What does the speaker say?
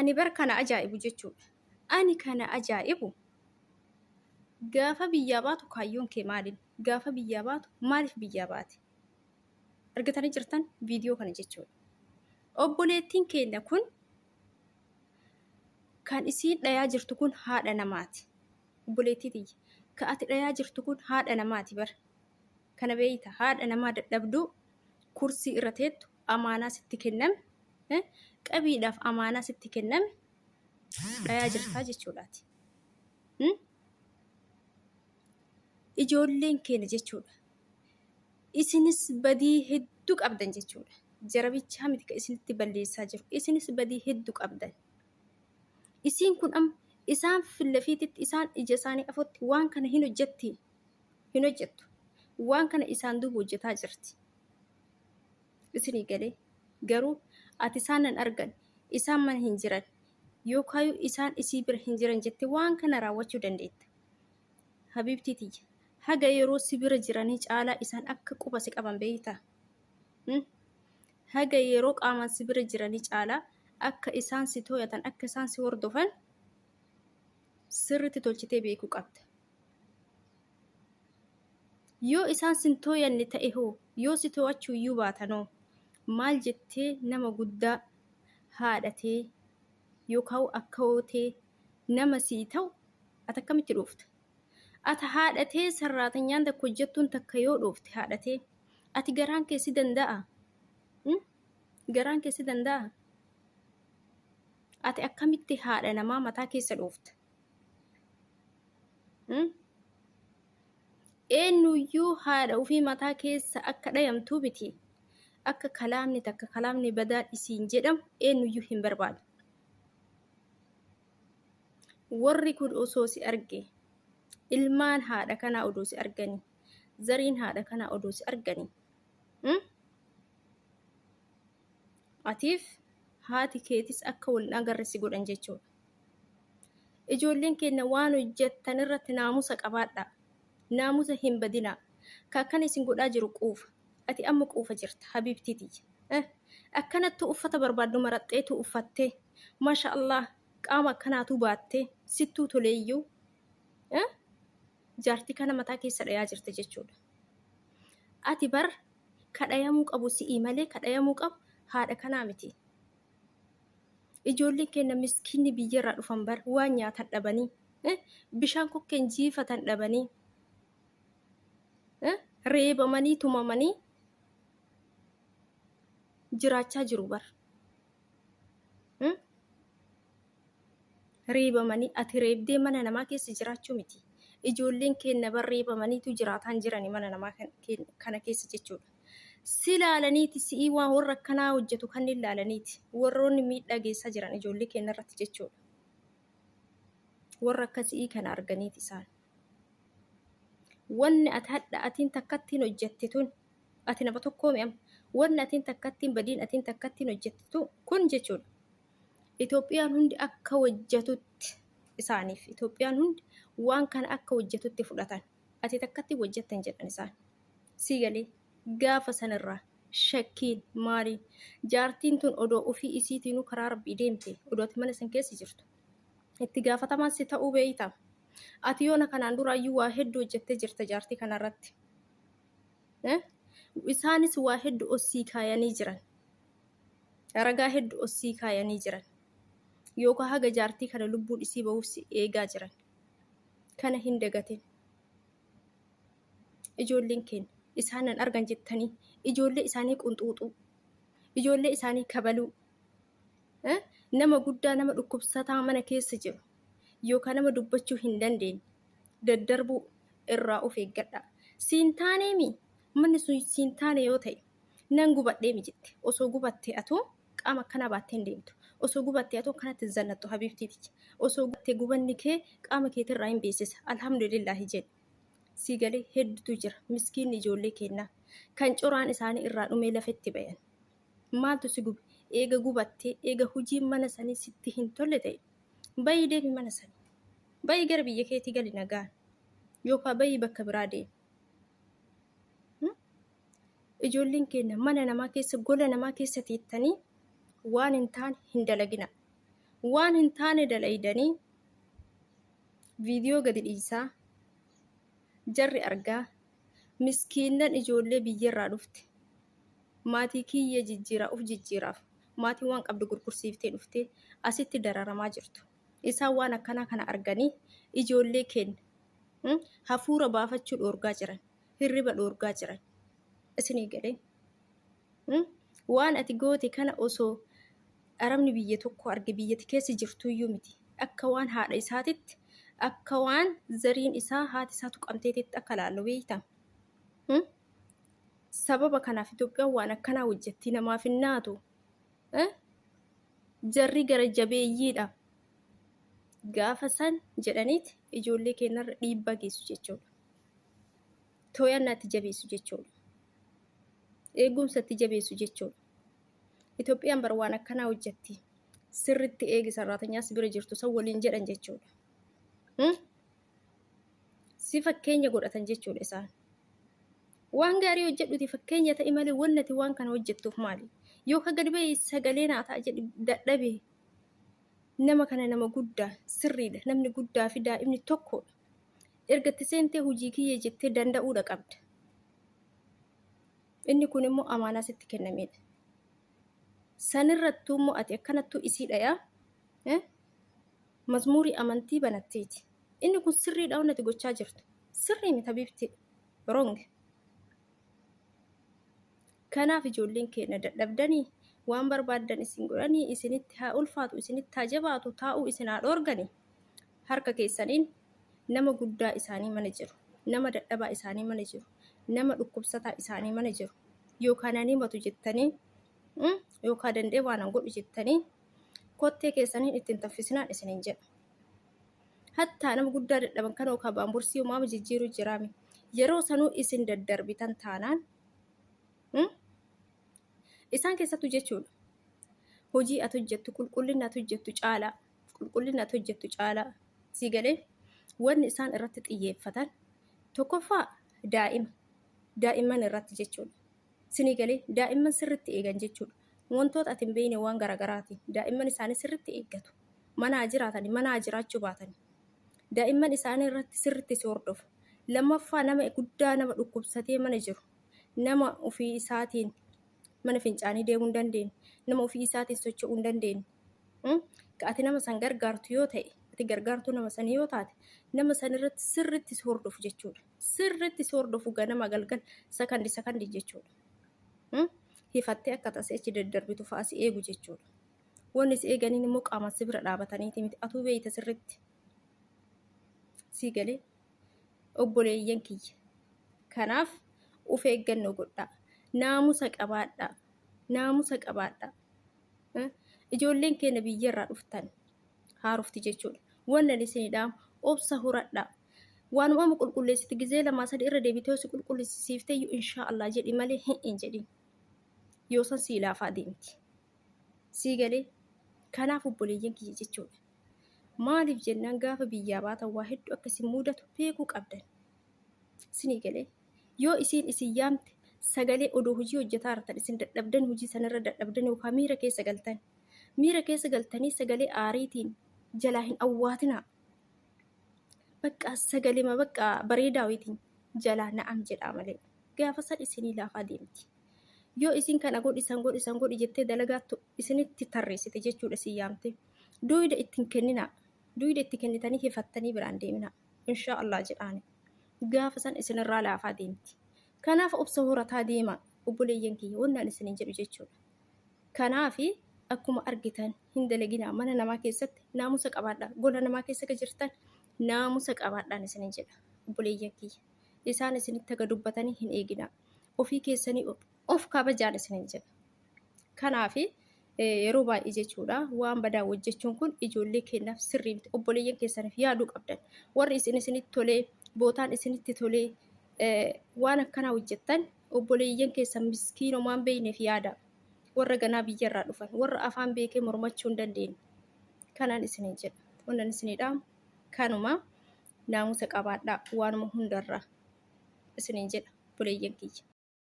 ani bar kana ajaa'ibu jechuudha. Ani kana ajaa'ibu gaafa biyyaa baatu kaayyoon kee maali? Gaafa biyyaa baatu maaliif biyyaa baate? Argatanii jirtan viidiyoo kana jechuudha. Obboleettiin keenya kun kan isiin dhayaa jirtu kun haadha namaati. Obboleettii tiyya ka ati dhayaa jirtu kun haadha namaati bar. Kana beeyta haadha namaa dadhabduu kursii irra teettu amaanaa sitti kenname qabiidhaaf amaanaa sitti kenname dhayaa jirtaa jechuudhaati. Ijoolleen keenya jechuudha. Isinis badii hedduu qabdan jechuudha. Jarabichaa miti ka isinitti balleessaa jiru. Isinis badii hedduu qabdan. Isiin kun isaan fillafiititti isaan ija isaanii afotti waan kana hin hojjettu. Waan kana isaan duuba hojjetaa jirti. Isinii galee garuu ati isaan nan argan isaan mana hin jiran yookaan isaan isii bira hin jiran jettee waan kana raawwachuu dandeetta. Habiibtii tiyya haga yeroo si bira jiranii caalaa isaan akka quba si qaban beeytaa? Haga yeroo qaamaan si bira jiranii caalaa akka isaan si tooyatan akka isaan si hordofan sirriitti tolchitee beekuu qabda. Yoo isaan sin tooyanne ta'e hoo yoo si too'achuu iyyuu baatanoo maal jettee nama guddaa haadhatee yookaan akka hootee nama sii ta'u ati akkamitti dhoofta? Ati haadhatee sarraatanyaan takka hojjettuun takka yoo dhoofte haadhatee ati garaan keessi danda'a? Garaan keessi danda'a? Ati akkamitti haadha namaa mataa keessa dhoofta? Eenyuyyuu haadha ofii mataa keessa akka dhayamtuu miti. Akka kalaamni takka kalaamni badaa isiin jedhamu eenyuyyuu hin barbaadu. Warri kun osoo si arge ilmaan haadha kanaa odoo si arganii zariin haadha kanaa odoo si arganii atiif haati keetis akka wal agarre si godhan jechuudha. Ijoolleen keenya waan hojjettan irratti naamusa qabaadhaa. Naamusa hin badinaa. Kan isin godhaa jiru quufa. Ati amma quufa jirta habiibtii tiyya. Akkanatti uffata barbaaddu maraxxeetu uffattee maasha Allah qaama akkanaatu baattee sittuu toleeyyuu jaartii kana mataa keessa dhayaa jirta jechuudha. Ati bar kadhayamuu qabu si'ii malee kadhayamuu qabu haadha kanaa miti. Ijoolleen keenya miskiinni biyyarraa dhufan bar waan nyaatan dhabanii bishaan kokkeen jiifatan dhabanii reebamanii tumamanii jiraachaa jiru bar. Reebamanii ati reebdee mana namaa keessa jiraachuu miti. Ijoolleen keenya bar reebamaniitu jiraataan jirani mana namaa kana keessa jechuudha. Si laalaniiti si'ii waan warra akkanaa hojjetu kan hin laalaniiti. Warroonni miidhaa geessaa jiran ijoollee keenya irratti jechuudha. Warra akkasii kana arganiiti isaan. Wanni ati hadha atiin takkattiin hojjette tun ati nama tokkoo mi'am. Wanni atiin takkattiin badiin atiin takkattiin hojjette kun jechuudha. Itoophiyaan hundi akka hojjetutti isaaniif Itoophiyaan hundi waan kana akka hojjetutti fudhatan. Ati takkatti hojjettan jedhan isaan. Sii galee gaafa sanarraa shakkiin maaliin jaartiin tun odoo ofii isiitiinuu karaa rabbii deemte odooti mana san keessa jirtu. Itti gaafatamaan si ta'uu beeyta. Ati yoona kanaan duraayyuu waa hedduu hojjettee jirta jaartii kanarratti. Isaanis waa hedduu osii kaayanii jiran. Ragaa hedduu osii kaayanii jiran. Yookaan haga jaartii kana lubbuun isii bahuuf si eegaa jiran. Kana hin dagatin. Ijoolleen keenya isaanan argan jettanii ijoollee isaanii qunxuuxuu. Ijoollee isaanii kabaluu. Nama guddaa nama dhukkubsataa mana keessa jiru. Yookaan nama dubbachuu hin dandeenye daddarbuu irraa of eeggadhaa. Siin taaneemi manni sun siin taane yoo ta'e nan gubadhee mi jette osoo gubattee atoo qaama akkanaa baattee hin deemtu. Osoo gubattee atoo kanatti zannattu habiibtiiti. Osoo gubattee gubanni kee qaama keetirraa hin beeksisa. Alhamdulillahi jedhe. Sii galee hedduutu jira miskiinni ijoollee keenyaa kan coraan isaanii irraa dhumee lafetti bayan. Maaltu si gube? Eega gubattee eega hojiin mana sanii sitti hin tolle ta'e bayii deemi mana sanii. Bayii gara biyya keetii gali nagaan yookaan bayii bakka biraa deemi. Ijoolleen keenya mana namaa keessa gola namaa keessa teettanii waan hin taane hin dalagina. waan hin taane dalaydanii viidiyoo gadi dhiisaa jarri argaa miskiinan ijoollee biyyarraa dhufte maatii kiyya jijjiiraa uf jijjiiraaf maatii waan qabdu gurgursiiftee dhufte asitti dararamaa jirtu. Isaan waan akkanaa kana arganii ijoollee kenna hafuura baafachuu dhoorgaa jiran, hirriba dhoorgaa jiran. Isinii galee waan ati goote kana osoo arabni biyya tokko arge biyyatti keessa jirtuyyuu miti. Akka waan haadha isaatitti akka waan zariin isaa haati isaa tuqamteetitti akka laallu beektaa. Sababa kanaaf Itoophiyaan waan akkanaa hojjetti namaaf hin naatu. Jarri gara jabeeyyiidha. Gaafa san jedhaniiti ijoollee keenyarra dhiibbaa geessu jechuudha. Tooyannaatti jabeessu jechuudha. Eegumsatti jabeessu jechuudha. Itoophiyaan bara waan akkanaa hojjetti. Sirritti eegi sarraatanyas bira jirtu san waliin jedhan jechuudha. Si fakkeenya godhatan jechuudha isaan. Waan gaarii hojjedhuti fakkeenya ta'e malee wannati waan kana hojjettuuf maali? Yoo ka gadi ba'e sagalee naa ta'a jedhi dadhabee nama kana nama guddaa sirriidha. Namni guddaa fi daa'imni tokkodha. Ergatti seentee hojii kiyya jettee danda'uudha qabda. Inni kun immoo amaanaa sitti kennamedha. Sanirrattuu immoo ati akkanattuu isiidha yaa mazmuurii amantii banatteeti. Inni kun sirriidha wannati gochaa jirtu. Sirrii mita bifti wrong. Kanaaf ijoolleen keenya dadhabdanii waan barbaadan isin godhanii isinitti haa ulfaatu isinitti haa jabaatu taa'uu isin haa dhoorgani. Harka keessaniin nama guddaa isaanii mana jiru, nama dadhabaa isaanii mana jiru, nama dhukkubsataa isaanii mana jiru. Yookaan ani himatu jettanii yookaan danda'e waan an godhu jettanii kottee keessaniin ittiin taffisinaan isiniin jedha. Hattaa nama guddaa dadhaban kan yookaan baambursii uumama jijjiiruu jiraame yeroo sanuu isin daddarbitan taanaan isaan keessattuu jechuudha. Hojii ati hojjettu qulqullina ati hojjettu caalaa qulqullina ati hojjettu caalaa sii galee wanni isaan irratti xiyyeeffatan tokkoffaa daa'imman irratti jechuudha. Sinii galee daa'imman sirritti eegan jechuudha. Wantoota ati hin beekne waan garagaraati daa'imman isaanii sirritti eeggatu. Manaa jiraatanii manaa jiraachuu baatanii daa'imman isaanii irratti sirritti si hordofu. Lammaffaa nama guddaa nama dhukkubsatee mana jiru nama ofii isaatiin mana fincaanii deemuu hin dandeenye nama ofii isaatiin socho'uu hin dandeenye. Ati nama san gargaartu yoo ta'e ati gargaartuu nama sanii yoo taate nama san irratti sirritti si hordofu jechuudha. Sirritti si hordofu ganama galgal sakandi jechuudha. Hifattee akka tasee achi daddarbitu fa'aa si eegu jechuudha. Wanni si eeganiin immoo qaama si bira dhaabataniiti miti atuu beeyta sirritti. Sii galee obboleeyyan kiyya. Kanaaf of eeggannoo godhaa. Naamusa qabaadhaa. Naamusa qabaadhaa. Ijoolleen keenya biyyarraa dhuftan haarufti jechuudha. Wannan isinidhaan obsa horadhaa. Waanuma qulqulleessiti gizee lamaa sadii irra deebitee si qulqulleessisiiftee inshaa Allah jedhi malee hin jedhin. Yoo san sii laafaa deemti. Sii galee kanaaf obboleeyyan kiyya jechuudha. Maaliif jennaan gaafa biyyaa baatan waa hedduu akkasiin mudatu beekuu qabdan. Sinii galee yoo isin yaamte sagalee odoo hojii hojjetaa jirtan isin dadhabdan hojii sanarra dadhabdan yookaan miira keessa galtanii sagalee aariitiin jalaa hin awwaatinaa. Bakka sagalee bakka bareedaa wayitiin jalaa na'am jedhaa malee gaafa san isinii laafaa deemti. Yoo isin kana godhi jettee dalagaattu isinitti tarreessite jechuudha si yaamte. Duyda ittiin kenninaa. Duyda itti kennitanii hifattanii biraan deeminaa. Inshaa Allah jedhaani. Gaafa san isinirraa laafaa deemti. Kanaaf obsa horataa deemaa obboleeyyan kiyya wannaan isiniin jedhu jechuudha. Kanaafi akkuma argitan hin dalaginaa mana namaa keessatti naamusa qabaadhaa. Gola namaa keessa ka jirtan naamusa qabaadhaan isiniin jedha obboleeyyan kiyya. Isaan isinitti aga dubbatanii hin eeginaa. Ofii keessanii of kabajaan isiniin jedha. Kanaafi yeroo baay'ee jechuudha waan badaa hojjechuun kun ijoollee keenyaaf sirrii miti. Obboleeyyan keessaniif yaaduu qabdan. Warri isinitti tolee bootaan isinitti tolee waan akkanaa hojjettan obboleeyyan keessan miskiinomaan beeyneef yaada. Warra ganaa biyyarraa dhufan warra afaan beekee mormachuu hin dandeenye. Kanaan isiniin jedha. Wannan isinidhaan kanuma naamusa qabaadhaa waanuma hundarraa isiniin jedha obboleeyyan kiyya.